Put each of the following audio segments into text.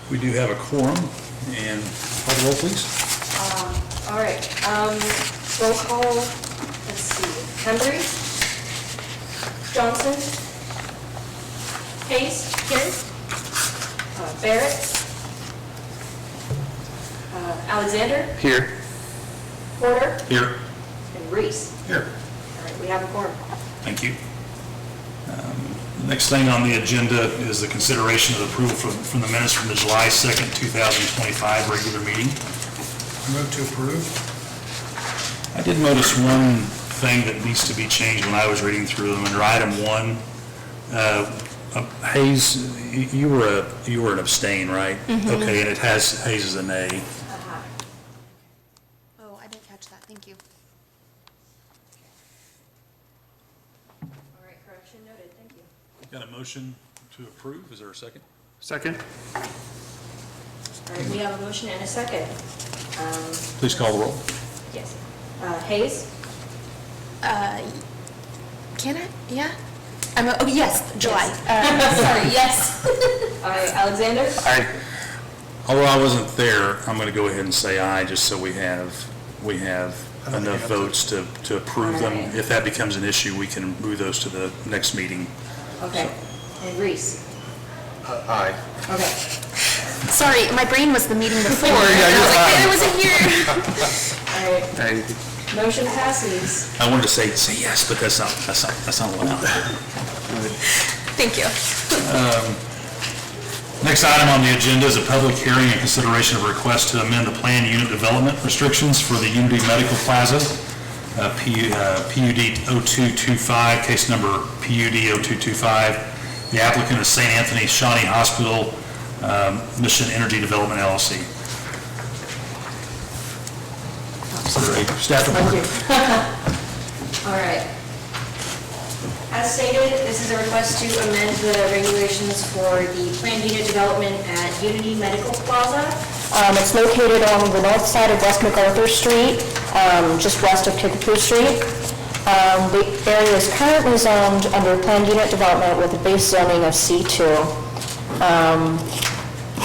We do have a quorum, and call the roll, please. All right, roll call, let's see, Hembry, Johnson, Hayes, here, Barrett, Alexander, Here. Porter, Here. and Reese. Here. All right, we have a quorum. Thank you. The next thing on the agenda is the consideration of approval from the minutes from the July 2nd, 2025 regular meeting. Move to approve. I did notice one thing that needs to be changed when I was reading through them. Under item 1, Hayes, you were an abstain, right? Mm-hmm. Okay, and it has Hayes as a nay. Oh, I didn't catch that. Thank you. All right, correction noted, thank you. Got a motion to approve? Is there a second? Second. All right, we have a motion and a second. Please call the roll. Yes. Hayes, Can I? Yeah? Oh, yes, July. Sorry, yes. all right, Alexander, Aye. Although I wasn't there, I'm going to go ahead and say aye, just so we have enough votes to approve them. Alright. If that becomes an issue, we can move those to the next meeting. okay, and Reese. Aye. Okay, Sorry, my brain was the meeting before. Yeah, I you're was like, fine. I wasn't here. all right, Aye. motion passes. I wanted to say yes, but that's not what I Thank you. Next item on the agenda is a public hearing and consideration of a request to amend the planned unit development restrictions for the Unity Medical Plaza, PUD 0225, case number PUD 0225. The applicant is St. Anthony Shawnee Hospital, Mission Energy Development LLC. Staff report. All right. As stated, this is a request to amend the regulations for the planned unit development at Unity Medical Plaza. It's located on the north side of West MacArthur Street, just west of Kickapoo Street. The area is currently zoned under planned unit development with a base zoning of C2.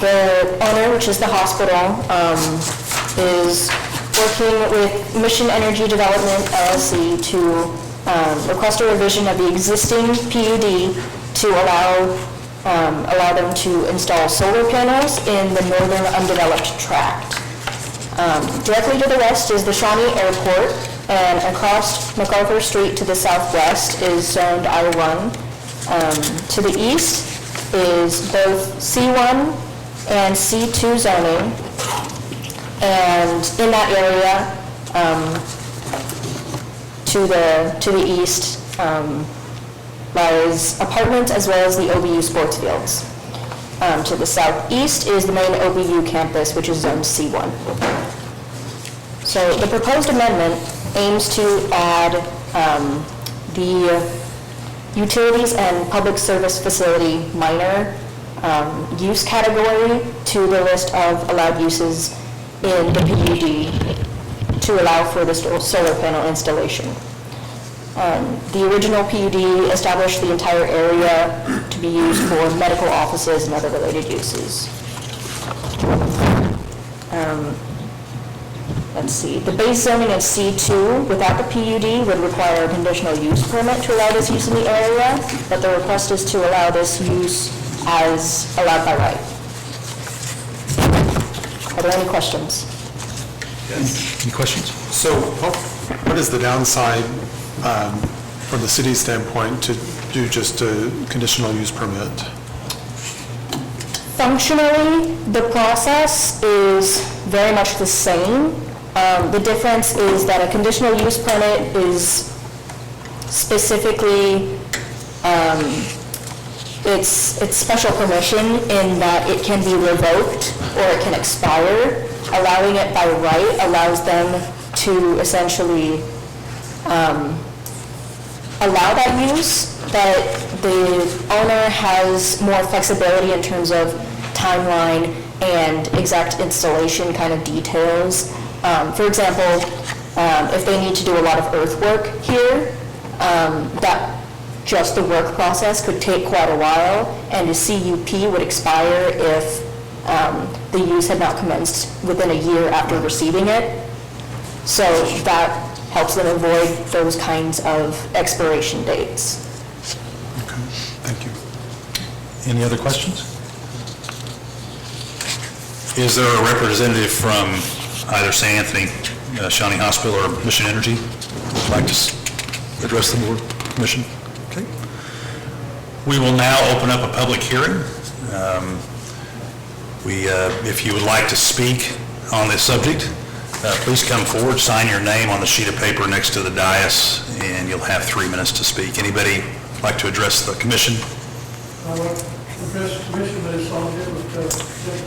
The owner, which is the hospital, is working with Mission Energy Development LLC to request a revision of the existing PUD to allow them to install solar panels in the northern undeveloped tract. Directly to the west is the Shawnee Airport, and across MacArthur Street to the southwest is zoned I1. To the east is both C1 and C2 zoning, and in that area, to the east lies apartments as well as the OBU sports fields. To the southeast is the main OBU campus, which is zone C1. So the proposed amendment aims to add the utilities and public service facility minor use category to the list of allowed uses in the PUD to allow for the solar panel installation. The original PUD established the entire area to be used for medical offices and other related uses. Let's see, the base zoning of C2 without the PUD would require a conditional use permit to allow this use in the area, but the request is to allow this use as allowed by right. Are there any questions? Any questions? So what is the downside from the city's standpoint to do just a conditional use permit? Functionally, the process is very much the same. The difference is that a conditional use permit is specifically, it's special permission in that it can be revoked or it can expire. Allowing it by right allows them to essentially allow that use, but the owner has more flexibility in terms of timeline and exact installation kind of details. For example, if they need to do a lot of earthwork here, that just the work process could take quite a while, and the CUP would expire if the use had not commenced within a year after receiving it. So that helps them avoid those kinds of expiration dates. Okay, thank you. Any other questions? Is there a representative from either St. Anthony, Shawnee Hospital, or Mission Energy who'd like to address the board, commission? Okay. We will now open up a public hearing. If you would like to speak on this subject, please come forward, sign your name on the sheet of paper next to the dais, and you'll have 3 minutes to speak. Anybody like to address the commission? I want to address the commission, but it's all good with the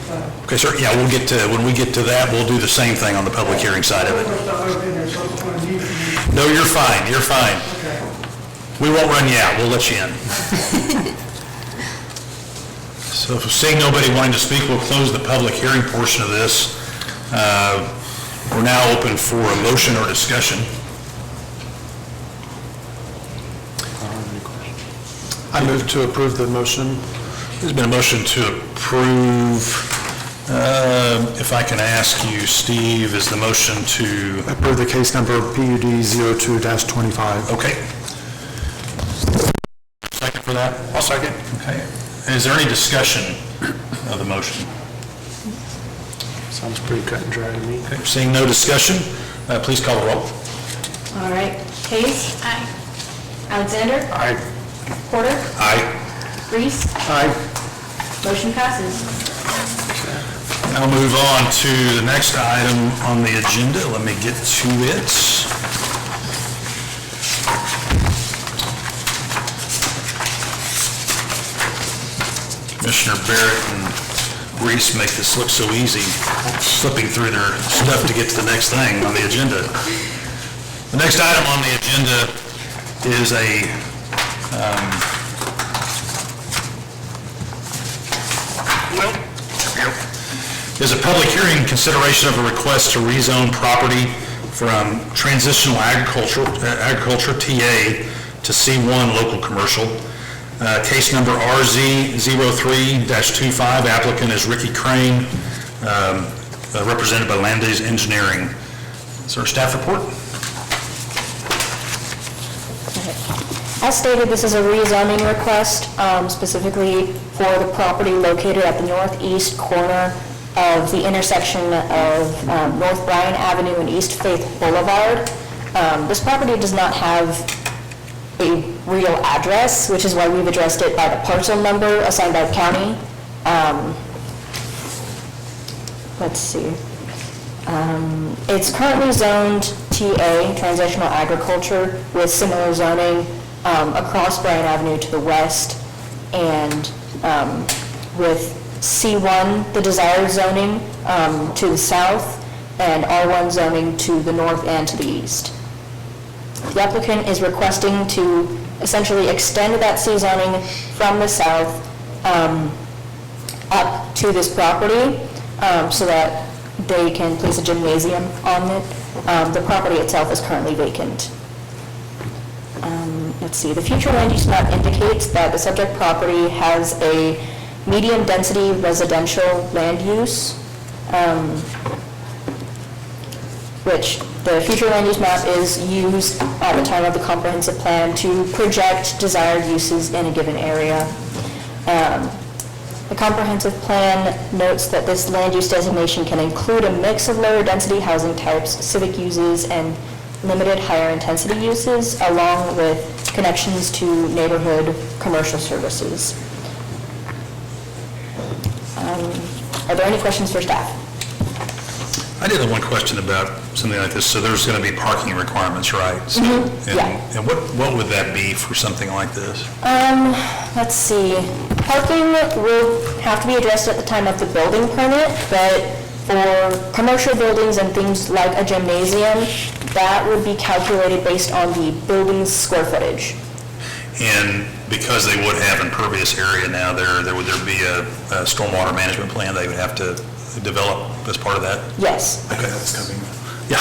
time. Okay, sir. Yeah, we'll get to, when we get to that, we'll do the same thing on the public hearing side of it. First time I've been here, so it's going to need to No, you're fine, you're fine. Okay. We won't run you out, we'll let you in. So if seeing nobody wanting to speak, we'll close the public hearing portion of this. We're now open for a motion or discussion. I move to approve the motion. There's been a motion to approve. If I can ask you, Steve, is the motion to... Approve the case number PUD 02-25. Okay. Second for that? I'll second. Okay. Is there any discussion of the motion? Sounds pretty cut and dry to me. Okay. Seeing no discussion, please call the roll. All right, Case? Aye. Alexander? Aye. Porter? Aye. Reese? Aye. Motion passes. Now move on to the next item on the agenda. Let me get to it. Commissioner Barrett and Reese make this look so easy, slipping through their stuff to get to the next thing on the agenda. The next item on the agenda is a public hearing consideration of a request to rezone property from transitional agriculture TA to C1 local commercial. Case number RZ03-25, applicant is Ricky Crane, represented by Landes Engineering. Is there a staff report? As stated, this is a rezoning request specifically for the property located at the northeast corner of the intersection of North Bryan Avenue and East Faith Boulevard. This property does not have a real address, which is why we've addressed it by the parcel number assigned by the county. Let's see. It's currently zoned TA, transitional agriculture, with similar zoning across Bryan Avenue to the west, and with C1, the desired zoning to the south, and R1 zoning to the north and to the east. The applicant is requesting to essentially extend that C zoning from the south up to this property so that they can place a gymnasium on it. The property itself is currently vacant. Let's see, the future land use map indicates that the subject property has a medium density residential land use, which the future land use map is used at the time of the comprehensive plan to project desired uses in a given area. The comprehensive plan notes that this land use designation can include a mix of lower density housing types, civic uses, and limited higher intensity uses, along with connections to neighborhood commercial services. Are there any questions for staff? I did have one question about something like this. So there's going to be parking requirements, right? So, yeah. And what would that be for something like this? Let's see. Parking will have to be addressed at the time of the building permit, but for commercial buildings and things like a gymnasium, that would be calculated based on the building's square footage. And because they would have impervious area now, there would be a stormwater management plan they would have to develop as part of that? Yes. Okay, that's coming. Yeah,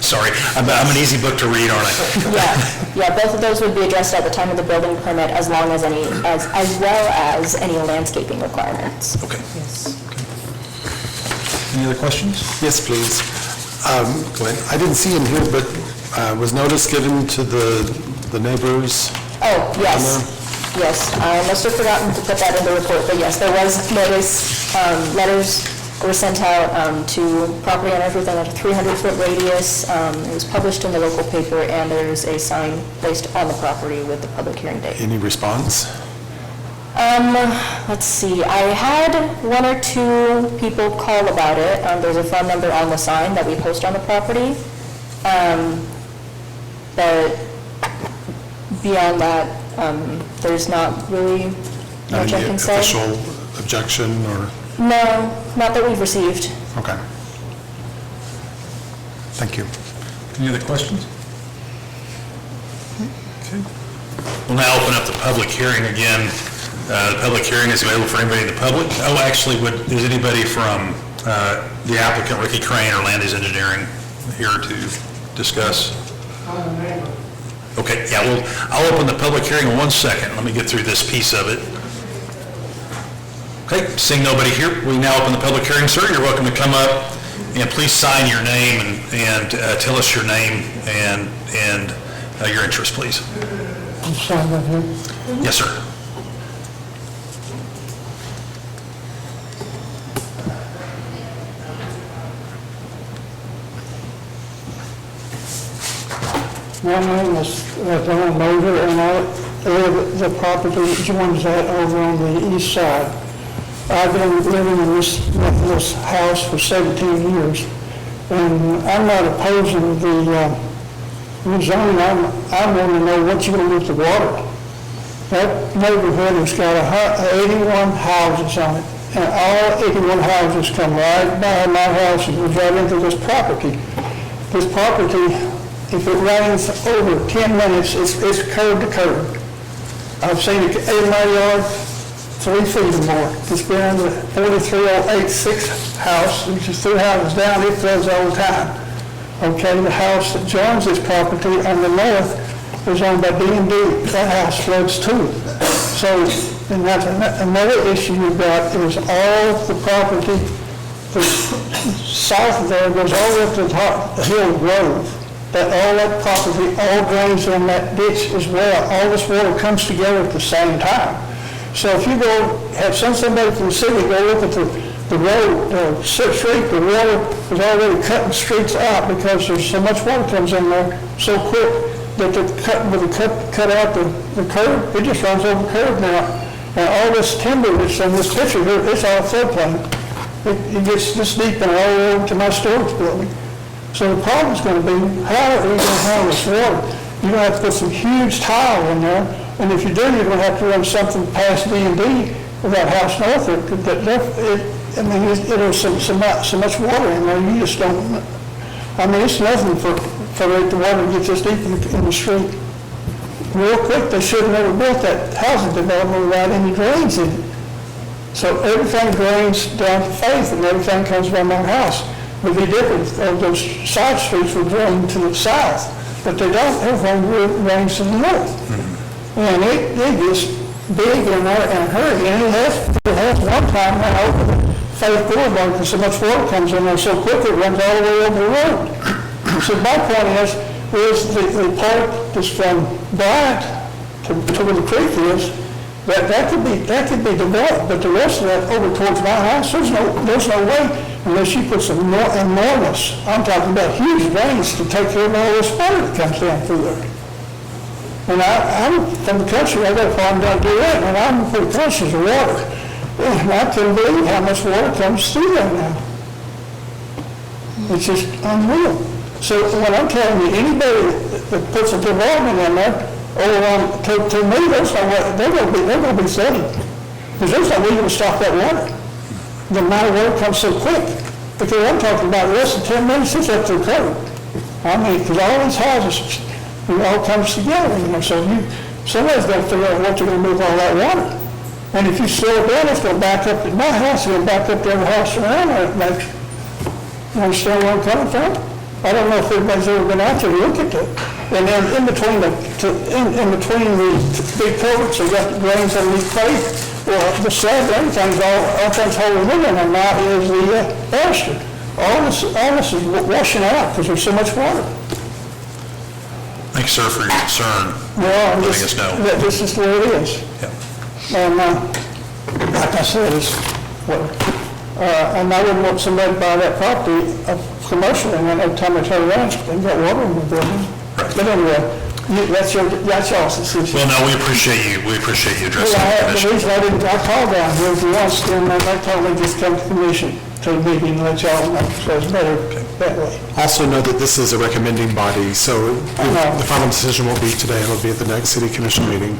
sorry. I'm an easy book to read, aren't I? Yeah, both of those would be addressed at the time of the building permit, as well as any landscaping requirements. Okay. Yes. Any other questions? Yes, please. I didn't see in here, but was notice given to the neighbors? Oh, yes, yes. I must have forgotten to put that in the report, but yes, there was notice, letters were sent out to property owners within a 300-foot radius. It was published in the local paper, and there's a sign placed on the property with the public hearing date. Any response? Let's see, I had one or two people call about it. There's a phone number on the sign that we post on the property. But beyond that, there's not really much I can say. Official objection or? No, not that we've received. Okay. Thank you. Any other questions? Okay. We'll now open up the public hearing again. The public hearing is available for anybody in the public. Oh, actually, is anybody from the applicant, Ricky Crane or Landis Engineering, here to discuss? I'm a neighbor. Okay, yeah, I'll open the public hearing in 1 second. Let me get through this piece of it. Okay, seeing nobody here, we now open the public hearing. Sir, you're welcome to come up and please sign your name and tell us your name and your interest, please. I'm sorry about here. Yes, sir. My name is Don Moser, and I live the property that joins that over on the east side. I've been living in this house for 17 years, and I'm not opposing the rezoning. I want to know what you're going to do with the water. That neighborhood has got 81 houses on it, and all 81 houses come right by my house and goes right into this property. This property, if it rains over 10 minutes, it's curb to curb. I've seen it in my yard, 3 feet or more. It's been in the 43086 house, which is 2 houses down, it floods all the time. Okay, the house that joins this property on the north is owned by B&D. That house floods too. So, and that's another issue you've got is all the property south of there goes all the way up to the top, the Hill Grove. All that property, all drains in that ditch as well. All this water comes together at the same time. So if you send somebody from the city, go look at the road, 6th Street, the water is already cutting streets out because there's so much water comes in there so quick that cut out the curb, it just runs over the curb now. And all this timber that's in this picture here, it's all floodplain. It gets this deep and all the way over to my storage building. So the problem's going to be, how are we going to handle this water? You're going to have to put some huge tile in there, and if you do, you're going to have to run something past D&D with that house north of it. There's so much water in there, you just don't, it's nothing for the water to get this deep in the street. Real quick, they should have never built that housing development without any drains in it. So everything drains down to Faith, and everything comes by my house. Would be different if those side streets were drained to the south, but they don't, everything drains to the north. And it gets big in there and hurry, and it has one time run over the Faith Boulevard because so much water comes in there so quick it runs all the way over the road. So my point is the part that's from Bryant to where the creek is, that could be developed, but the rest of that over towards my house, there's no way unless you put some enormous, I'm talking about huge drains to take care of all this water that comes down through there. And I'm from the country, I got a farm down through that, and I'm pretty conscious of water. And I couldn't believe how much water comes through there now. It's just unreal. So when I'm telling you, anybody that puts a development in there, to me, there's no way, they're going to be flooded. Because there's no way to stop that water. The amount of water comes so quick. Because I'm talking about less than 10 minutes, it's up to the curb. Because all these houses, it all comes together, So somebody's got to figure out what they're going to move all that water. And if you slow it down, it's going to back up at my house, it's going to back up to every house around there it makes. You understand where I'm coming from? I don't know if everybody's ever been out there to look at that. And then in between the big culverts, they got the drains underneath clay. Well, the slab, everything's everything's holding in there now is the bastard. All this is washing out because there's so much water. Thanks, sir, for your concern. Well, Letting us know. this is the way it is. Yeah. And like I said, and I wouldn't want somebody to buy that property commercial, and then every time they turn around, they've got water in the building. Right. But anyway, that's y'all's decision. Well, no, we appreciate you addressing Well, the the commission. reason I called down here once, then they told me just come to the commission to the meeting and let y'all know, so it's better that way. Also know that this is a recommending body, so the final decision won't be today, it'll be at the next city commission meeting.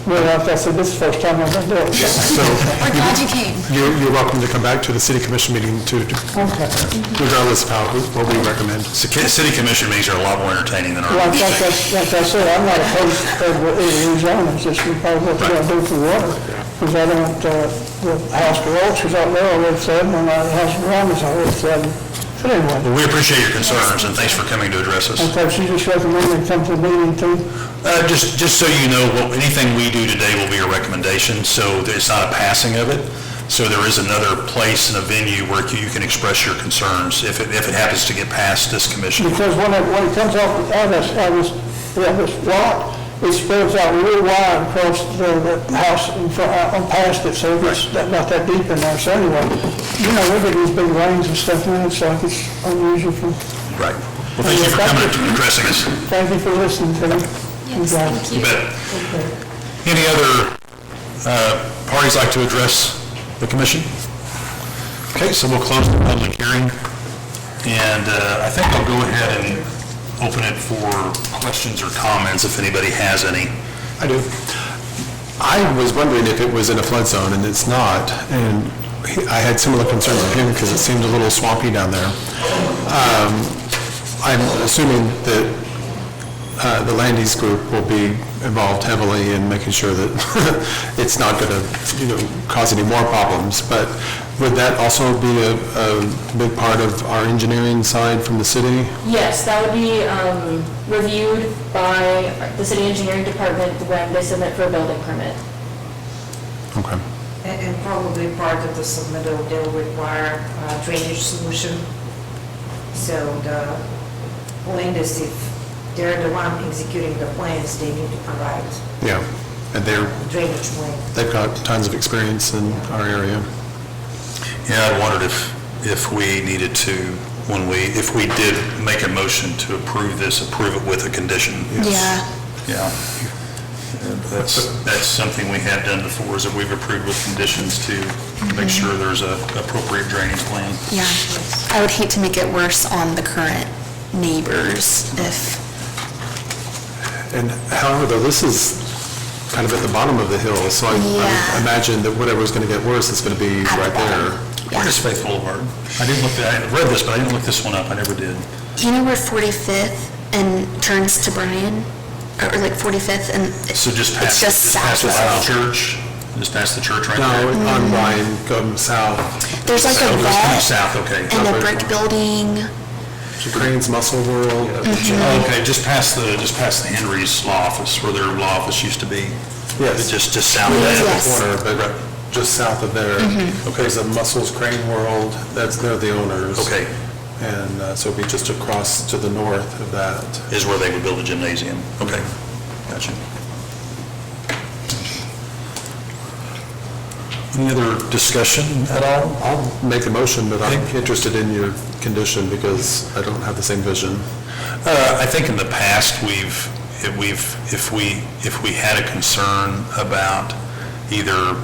Well, like I said, this is the first time I've done it. So We're glad you came. you're welcome to come back to the city commission meeting too, Okay. regardless of what we recommend. City commission meetings are a lot more entertaining than our... Like I said, I'm not opposed to rezoning, it's just part of what we're going to do for water. Because I don't, the House of Roach is out there already said, and the House of Ron is already said. But anyway, Well, we appreciate your concerns, and thanks for coming to address us. okay, she just recommended come to the meeting too. Just so you know, anything we do today will be a recommendation, so it's not a passing of it. So there is another place and a venue where you can express your concerns if it happens to get past this commission. Because when it comes off this lot, it spreads out real wide across the house in front, on past it, so it's not that deep in there. So anyway, you know, we get these big rains and stuff, and it's like it's unusual for. Right. Well, thank you for coming and addressing us. Thank you for listening to me. Yes, thank You you. bet. Any other parties like to address the commission? Okay, so we'll close the public hearing, and I think I'll go ahead and open it for questions or comments if anybody has any. I do. I was wondering if it was in a flood zone, and it's not, and I had similar concerns with him because it seemed a little swampy down there. I'm assuming that the land use group will be involved heavily in making sure that it's not going to, cause any more problems, but would that also be a big part of our engineering side from the city? Yes, that would be reviewed by the city engineering department when they submit for a building permit. Okay. And probably part of the submittal, they'll require drainage solution. So the lenders, if they're the one executing the plans, they need to provide Yeah, and drainage plan. they've got tons of experience in our area. Yeah, I wondered if we needed to, if we did make a motion to approve this, approve it with a condition. Yeah. Yeah. That's something we have done before, is that we've approved with conditions to make sure there's a appropriate drainage plan. Yeah. I would hate to make it worse on the current neighbors if, And however, though, this is kind of at the bottom of the hill, so I Yeah. imagine that whatever's going to get worse is going to be At the right there. bottom. Where is Faith Boulevard? I didn't look, I read this, but I didn't look this one up, I never did. you know where 45th and turns to Bryan? Or like 45th and So just it's past, just past the south. church? Just past the church right No, there? on Ryan, going south, There's like a Oh, there's vet south, okay. and a brick building. Crane's Muscle World. Oh, okay, just past the Henry's law office, where their law office used to be. Yes. Just south of that. Yes. Corner, but just south of there, there's a Muscles Crane World, they're the owners. Okay, And so it'd be just across to the north of that. is where they would build a gymnasium. Okay, gotcha. Any other discussion at all? I'll make a motion, but I'm interested in your condition because I don't have the same vision. I think in the past, if we had a concern about either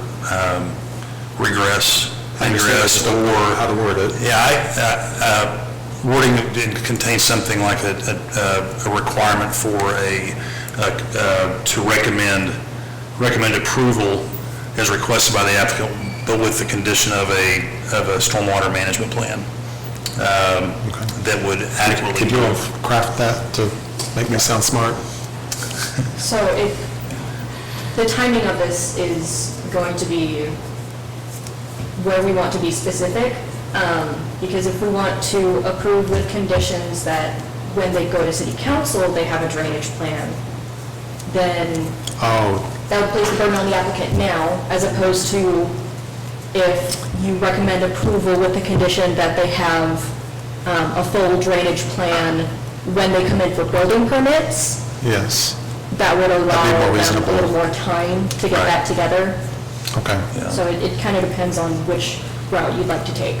regress, ingress, or... How to word it. Yeah, wording contains something like a requirement for to recommend approval as requested by the applicant, but with the condition of a stormwater management plan that would adequately... Could you have crafted that to make me sound smart? So the timing of this is going to be where we want to be specific. Because if we want to approve with conditions that when they go to city council, they have a drainage plan, then Oh, that would place the burden on the applicant now, as opposed to if you recommend approval with the condition that they have a full drainage plan when they come in for building permits, yes, that would allow more them a reasonable. little more time to get that together. okay. So it kind of depends on which route you'd like to take.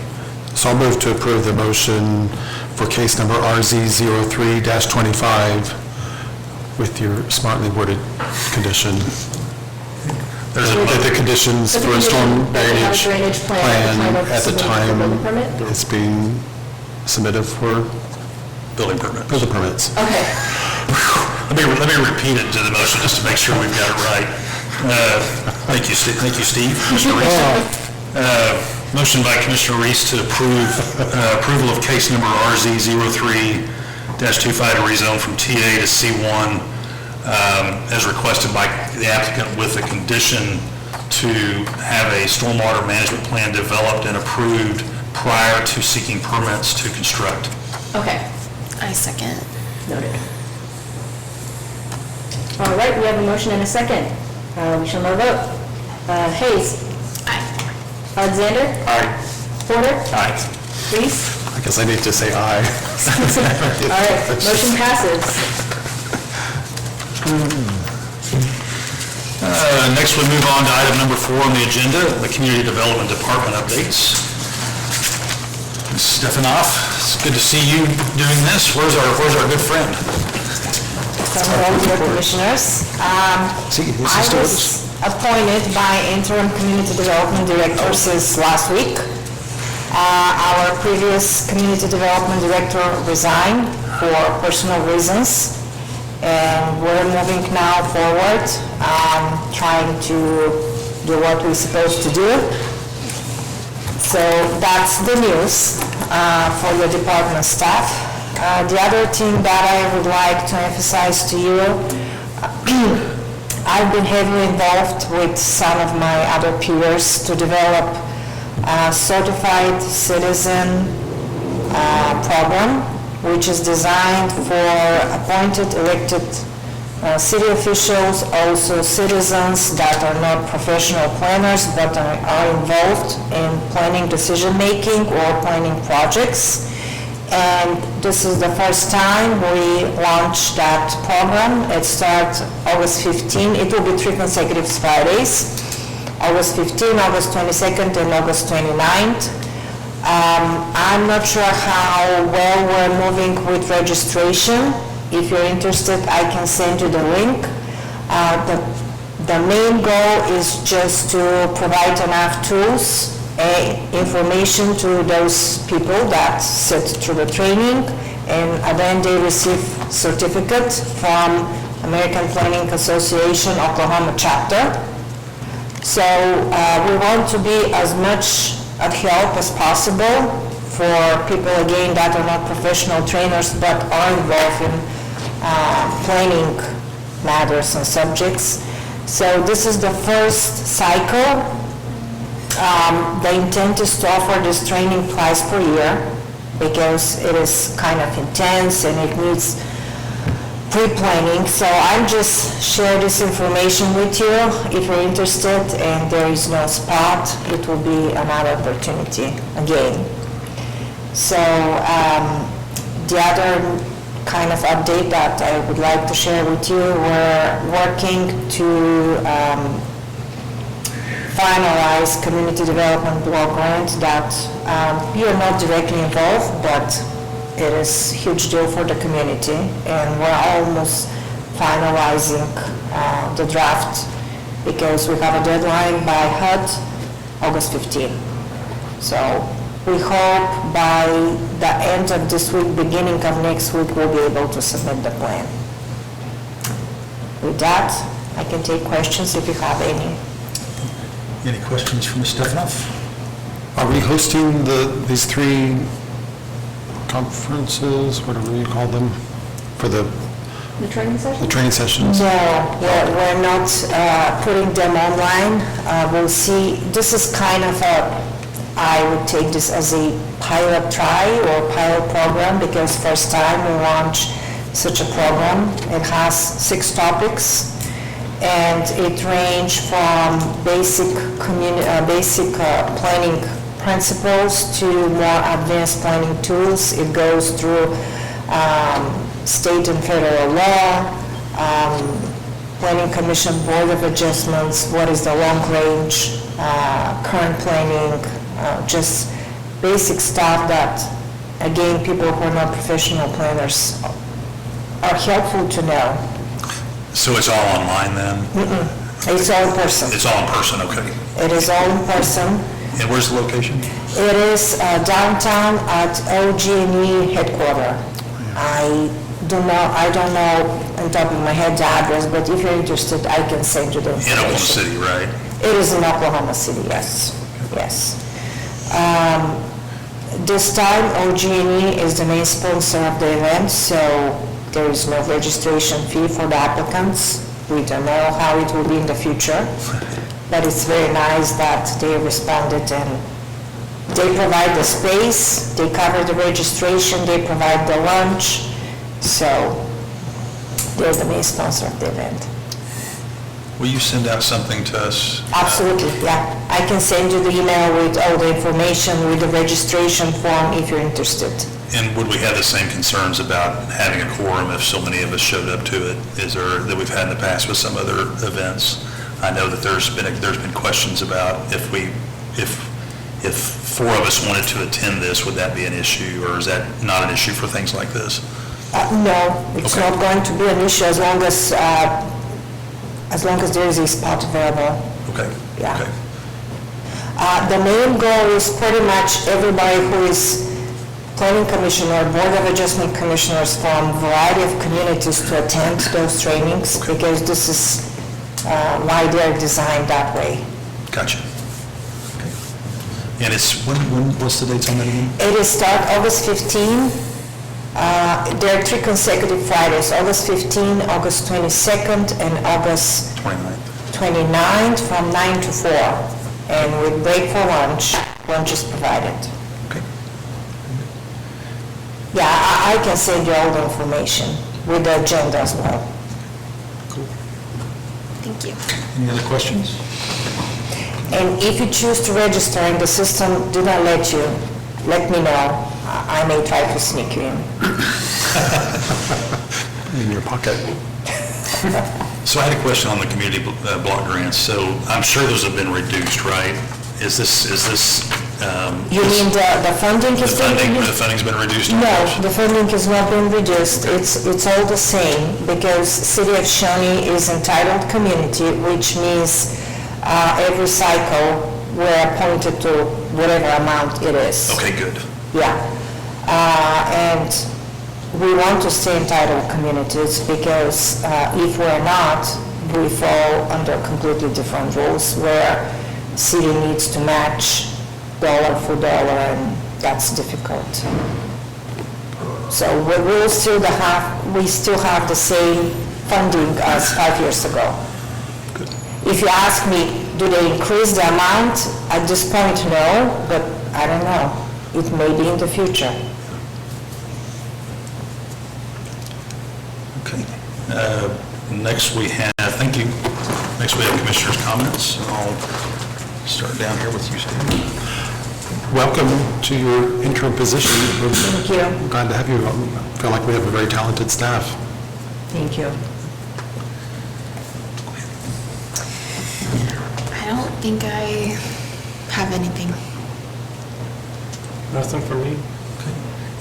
So I'll move to approve the motion for case number RZ03-25 with your smartly worded condition. There's That the conditions for a storm That they have a drainage drainage plan of at the submitting time for building permit? it's being submitted for building permit. building permits. Okay. Let me repeat it to the motion just to make sure we've got it right. Thank you, Steve. Commissioner Reese. Motion by Commissioner Reese to approval of case number RZ03-25 to rezone from TA to C1 as requested by the applicant with a condition to have a stormwater management plan developed and approved prior to seeking permits to construct. Okay, I second. noted. All right, we have a motion and a second. We shall now vote. Hayes. Aye. Alexander. Aye. Porter. Aye. Reese. I guess I need to say aye. All right, motion passes. Next, we move on to item number 4 on the agenda, the Community Development Department updates. Ms. Stefanoff, it's good to see you doing this. Where's our good friend? Hello, dear commissioners. I was appointed by interim community development director since last week. Our previous community development director resigned for personal reasons, and we're moving now forward, trying to do what we're supposed to do. So that's the news for your department staff. The other thing that I would like to emphasize to you, I've been heavily involved with some of my other peers to develop a certified citizen program, which is designed for appointed, elected city officials, also citizens that are not professional planners but are involved in planning decision-making or planning projects. And this is the first time we launched that program. It starts August 15. It will be 3 consecutive Fridays, August 15, August 22nd, and August 29th. I'm not sure how well we're moving with registration. If you're interested, I can send you the link. The main goal is just to provide enough tools, information to those people that sit through the training, and then they receive certificate from American Planning Association Oklahoma chapter. So we want to be as much of help as possible for people, again, that are not professional trainers but are involved in planning matters and subjects. So this is the first cycle. The intent is to offer this training twice per year because it is kind of intense and it needs pre-planning. So I'll just share this information with you. If you're interested and there is no spot, it will be another opportunity again. So the other kind of update that I would like to share with you, we're working to finalize community development block grant that you are not directly involved, but it is a huge deal for the community, and we're almost finalizing the draft because we have a deadline by HUD, August 15. So we hope by the end of this week, beginning of next week, we'll be able to submit the plan. With that, I can take questions if you have any. Any questions from Ms. Stefanoff? Are we hosting these 3 conferences, whatever you call them, for the training session? the training sessions? No, we're not putting them online. We'll see, this is kind of a I would take this as a pilot try or pilot program because first time we launch such a program. It has 6 topics and it range from basic planning principles to more advanced planning tools. It goes through state and federal law, Planning Commission Board of Adjustments, what is the long range, current planning, just basic stuff that, again, people who are not professional planners are helpful to know. So it's all online then? It's all in person. It's all in person, okay. It is all in person. And where's the location? It is downtown at OG&E headquarters. I don't know on top of my head the address, but if you're interested, I can send you the information. In Oklahoma City, right? It is in Oklahoma City, yes, yes. This time, OG&E is the main sponsor of the event, so there is no registration fee for the applicants. We don't know how it will be in the future, but it's very nice that they responded and they provide the space, they cover the registration, they provide the lunch, so they're the main sponsor of the event. Will you send out something to us? Absolutely, yeah. I can send you the email with all the information, with the registration form if you're interested. And would we have the same concerns about having a quorum if so many of us showed up to it? Is there, that we've had in the past with some other events? I know that there's been questions about if 4 of us wanted to attend this, would that be an issue, or is that not an issue for things like this? No, it's Okay. not going to be an issue as long as there is a spot available. Okay. Yeah. Okay. The main goal is pretty much everybody who is planning commissioner, board of adjustment commissioners from a variety of communities to attend those trainings because this is why they're designed that way. Gotcha. Okay. And it's, what's the dates on that again? It is start August 15. There are 3 consecutive Fridays, August 15, August 22nd, and August 29th from 9 to 4. And with break for lunch, lunch is provided. Okay. Yeah, I can send you all the information with the agenda as well. Thank you. Any other questions? And if you choose to register and the system did not let you, let me know. I may try to sneak you in. In your pocket. So I had a question on the community block grants. So I'm sure those have been reduced, right? Is this? You mean the funding The has been funding, reduced? the funding's been reduced? No, the funding has not been reduced. It's all the same because City of Shawnee is entitled community, which means every cycle we're appointed to whatever amount it is. Okay, good. Yeah. And we want to stay entitled communities because if we're not, we fall under completely different rules where city needs to match dollar for dollar, and that's difficult. So we still have the same funding as 5 years ago. If you ask me, do they increase the amount? At this point, no, but I don't know. It may be in the future. Okay. Next we have, thank you. Next we have commissioners' comments. I'll start down here with you, Sandy. Welcome to your interim position. Thank you. We're glad to have you. I feel like we have a very talented staff. Thank you. I don't think I have anything. Nothing for me.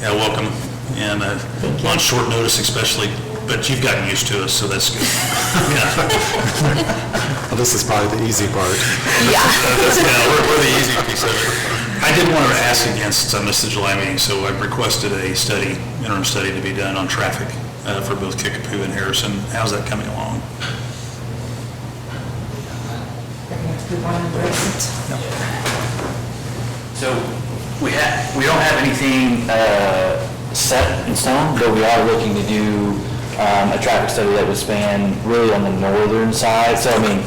Yeah, welcome. And on short notice especially, but you've gotten used to us, so that's good. Yeah. Well, this is probably the easy part. We're the easy piece of it. I did want to ask again, since I missed the July meeting, so I've requested a interim study to be done on traffic for both Kickapoo and Harrison. How's that coming along? We want to address it. So we don't have anything set in stone, but we are looking to do a traffic study that would span really on the northern side. So I mean,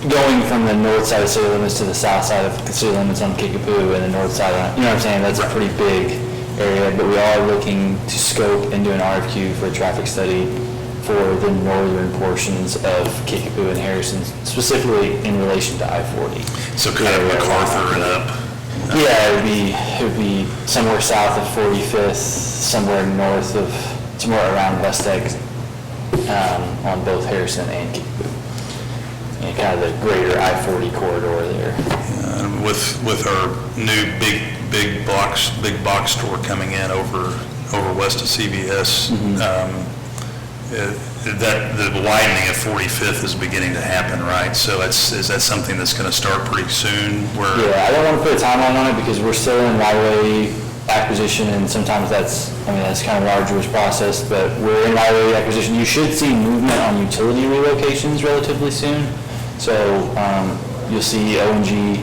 going from the north side of city limits to the south side of the city limits on Kickapoo and the north side, you know what I'm saying? That's a pretty big area, but we are looking to scope and do an RFQ for a traffic study for the northern portions of Kickapoo and Harrison, specifically in relation to I-40. So kind of MacArthur and up. Yeah, it would be somewhere south of 45th, somewhere north of, somewhere around West Egg, on both Harrison and Kickapoo. And kind of the greater I-40 corridor there. With our new big box store coming in over west of CVS, that the widening of 45th is beginning to happen, right? So is that something that's going to start pretty soon? Yeah, I don't want to put a timeline on it because we're still in right-of-way acquisition, and sometimes that's kind of an arduous process, but we're in right-of-way acquisition. You should see movement on utility relocations relatively soon. So you'll see O&G,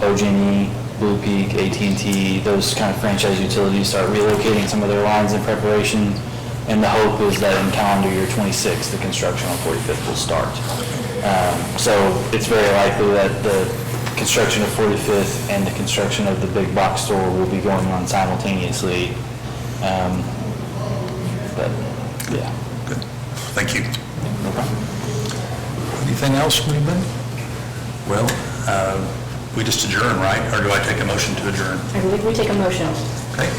OG&E, Blue Peak, AT&T, those kind of franchise utilities start relocating some of their lines in preparation. And the hope is that in calendar year 26, the construction on 45th will start. So it's very likely that the construction of 45th and the construction of the big box store will be going on simultaneously. But, yeah. Good. Thank you. No problem. Anything else from anybody? Well, we just adjourn, right? Or do I take a motion to adjourn? I believe we take a motion. Okay.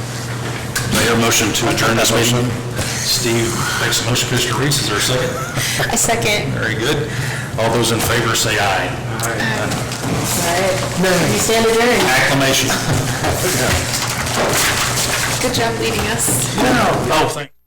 May I have a motion to adjourn this meeting? Steve makes a motion. Mr. Reese, is there a second? I second. Very good. All those in favor say aye. All right. We stand adjourned. Acclamation. Good job leading us. Oh, thank you.